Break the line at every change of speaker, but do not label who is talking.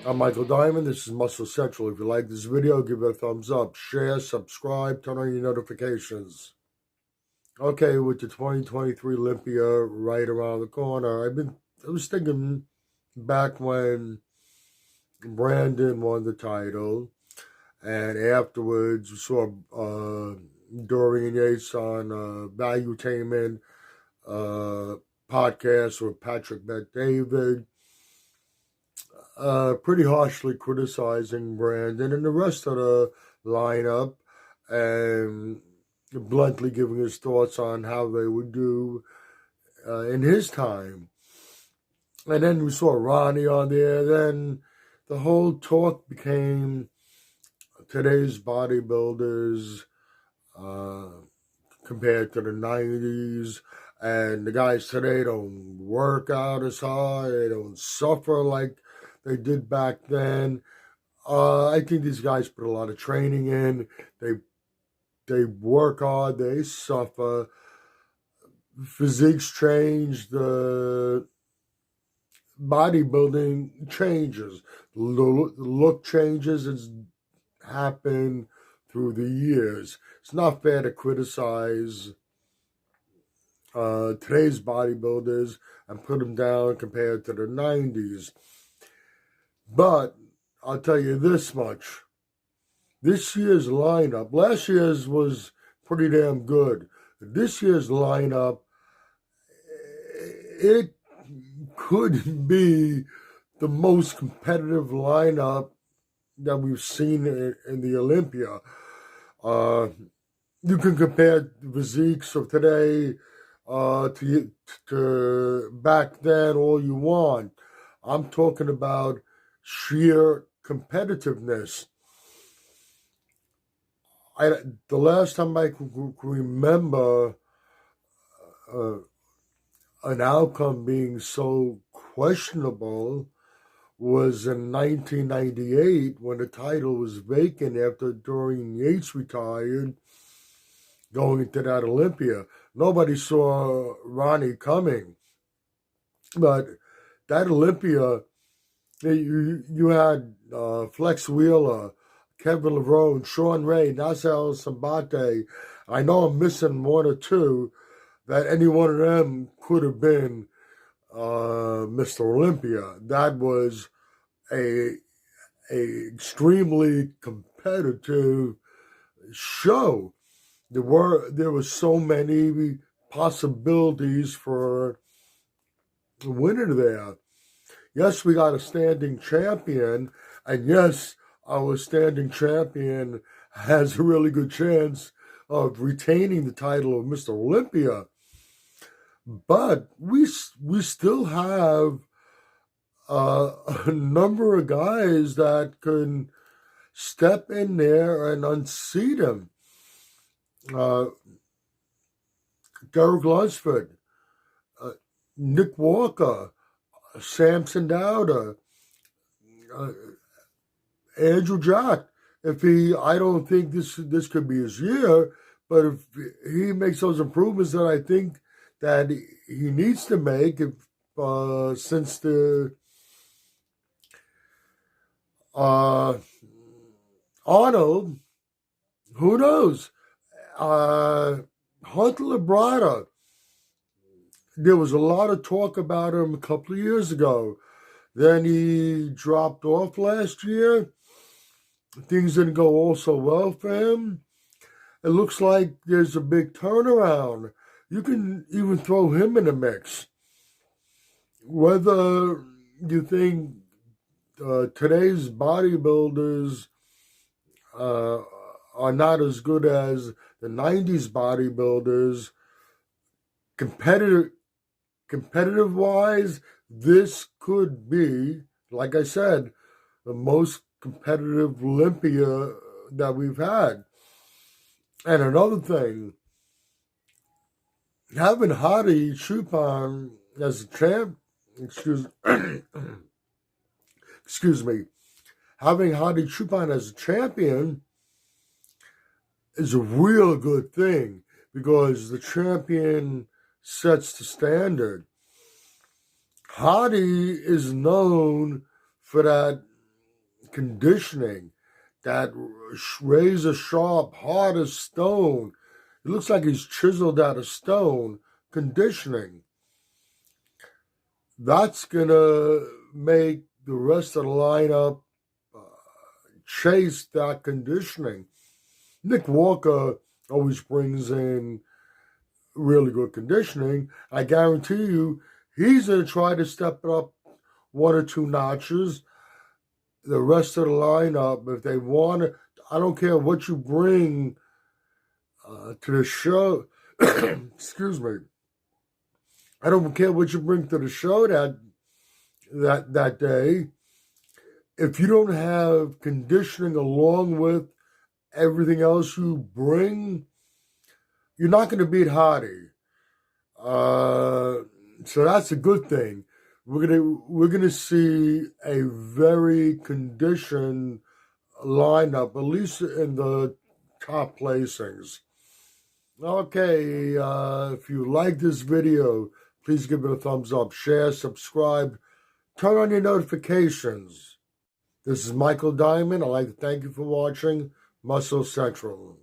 I'm Michael Diamond. This is Muscle Central. If you like this video, give it a thumbs up, share, subscribe, turn on your notifications. Okay, with the 2023 Olympia right around the corner, I was thinking back when Brandon won the title, and afterwards we saw Dorian Yates on Valuetainment podcast with Patrick Bet-David. Pretty harshly criticizing Brandon and the rest of the lineup and bluntly giving his thoughts on how they would do in his time. And then we saw Ronnie on there. Then the whole talk became today's bodybuilders compared to the 90s. And the guys today don't work out as hard. They don't suffer like they did back then. I think these guys put a lot of training in. They work hard. They suffer. Physiques change. The bodybuilding changes. The look changes. It's happened through the years. It's not fair to criticize today's bodybuilders and put them down compared to the 90s. But I'll tell you this much. This year's lineup, last year's was pretty damn good. This year's lineup, it could be the most competitive lineup that we've seen in the Olympia. You can compare the physiques of today to back then all you want. I'm talking about sheer competitiveness. The last time I could remember an outcome being so questionable was in 1998 when the title was vacant after Dorian Yates retired, going into that Olympia. Nobody saw Ronnie coming. But that Olympia, you had Flex Wheeler, Kevin LeVrone, Sean Ray, Nasser Sabate. I know I'm missing one or two, that any one of them could have been Mr. Olympia. That was a extremely competitive show. There were so many possibilities for a winner there. Yes, we got a standing champion, and yes, our standing champion has a really good chance of retaining the title of Mr. Olympia. But we still have a number of guys that can step in there and unseat him. Derek Lunsford, Nick Walker, Samson Dowder, Andrew Jack. I don't think this could be his year, but if he makes those improvements that I think that he needs to make, since the Arnold, who knows? Hunter Labrada, there was a lot of talk about him a couple of years ago. Then he dropped off last year. Things didn't go all so well for him. It looks like there's a big turnaround. You can even throw him in the mix. Whether you think today's bodybuilders are not as good as the 90s bodybuilders, competitive-wise, this could be, like I said, the most competitive Olympia that we've had. And another thing, having Hadi Choopan as a champ, excuse me, having Hadi Choopan as a champion is a real good thing, because the champion sets the standard. Hottie is known for that conditioning, that razor sharp, hard as stone. It looks like he's chiseled out of stone conditioning. That's going to make the rest of the lineup chase that conditioning. Nick Walker always brings in really good conditioning. I guarantee you he's going to try to step it up one or two notches. The rest of the lineup, if they want to, I don't care what you bring to the show. Excuse me. I don't care what you bring to the show that day. If you don't have conditioning along with everything else you bring, you're not going to beat Hottie. So that's a good thing. We're gonna see a very conditioned lineup, at least in the top placings. Okay, if you like this video, please give it a thumbs up, share, subscribe, turn on your notifications. This is Michael Diamond. I'd like to thank you for watching Muscle Central.